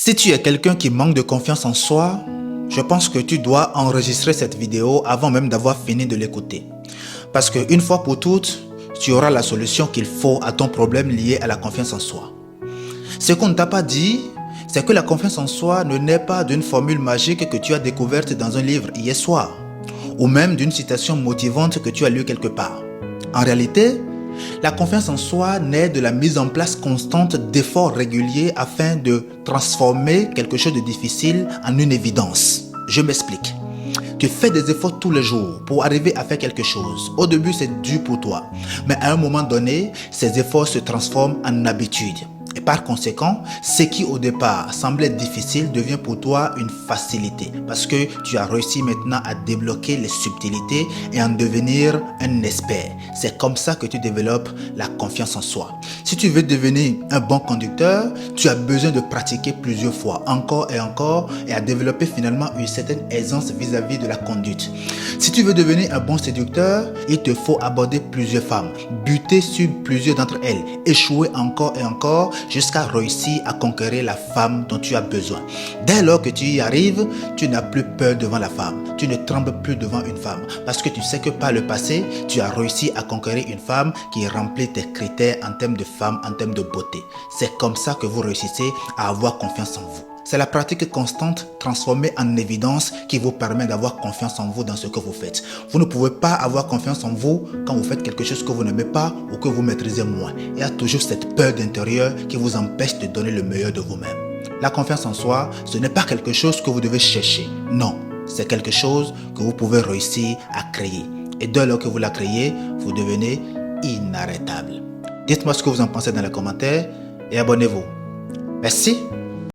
Si tu es quelqu'un qui manque de confiance en soi, je pense que tu dois enregistrer cette vidéo avant même d'avoir fini de l'écouter. Parce qu'une fois pour toutes, tu auras la solution qu'il faut à ton problème lié à la confiance en soi. Ce qu'on ne t'a pas dit, c'est que la confiance en soi ne naît pas d'une formule magique que tu as découverte dans un livre hier soir, ou même d'une citation motivante que tu as lue quelque part. En réalité, la confiance en soi naît de la mise en place constante d'efforts réguliers afin de transformer quelque chose de difficile en une évidence. Je m'explique. Tu fais des efforts tous les jours pour arriver à faire quelque chose. Au début, c'est dur pour toi. Mais à un moment donné, ces efforts se transforment en habitude. Et par conséquent, ce qui au départ semblait difficile devient pour toi une facilité. Parce que tu as réussi maintenant à débloquer les subtilités et en devenir un expert. C'est comme ça que tu développes la confiance en soi. Si tu veux devenir un bon conducteur, tu as besoin de pratiquer plusieurs fois, encore et à développer finalement une certaine aisance vis-à-vis de la conduite. Si tu veux devenir un bon séducteur, il te faut aborder plusieurs femmes, buter sur plusieurs d'entre elles, échouer encore et encore jusqu'à réussir à conquérir la femme dont tu as besoin. Dès lors que tu y arrives, tu n'as plus peur devant la femme. Tu ne trembles plus devant une femme parce que tu sais que par le passé, tu as réussi à conquérir une femme qui remplit tes critères en termes de femme, en termes de beauté. C'est comme ça que vous réussissez à avoir confiance en vous. C'est la pratique constante transformée en évidence qui vous permet d'avoir confiance en vous dans ce que vous faites. Vous ne pouvez pas avoir confiance en vous quand vous faites quelque chose que vous n'aimez pas ou que vous maîtrisez moins. Il y a toujours cette peur d'intérieur qui vous empêche de donner le meilleur de vous-même. La confiance en soi, ce n'est pas quelque chose que vous devez chercher. Non, c'est quelque chose que vous pouvez réussir à créer. Et dès lors que vous la créez, vous devenez inarrêtable. Dites-moi ce que vous en pensez dans les commentaires et abonnez-vous. Merci.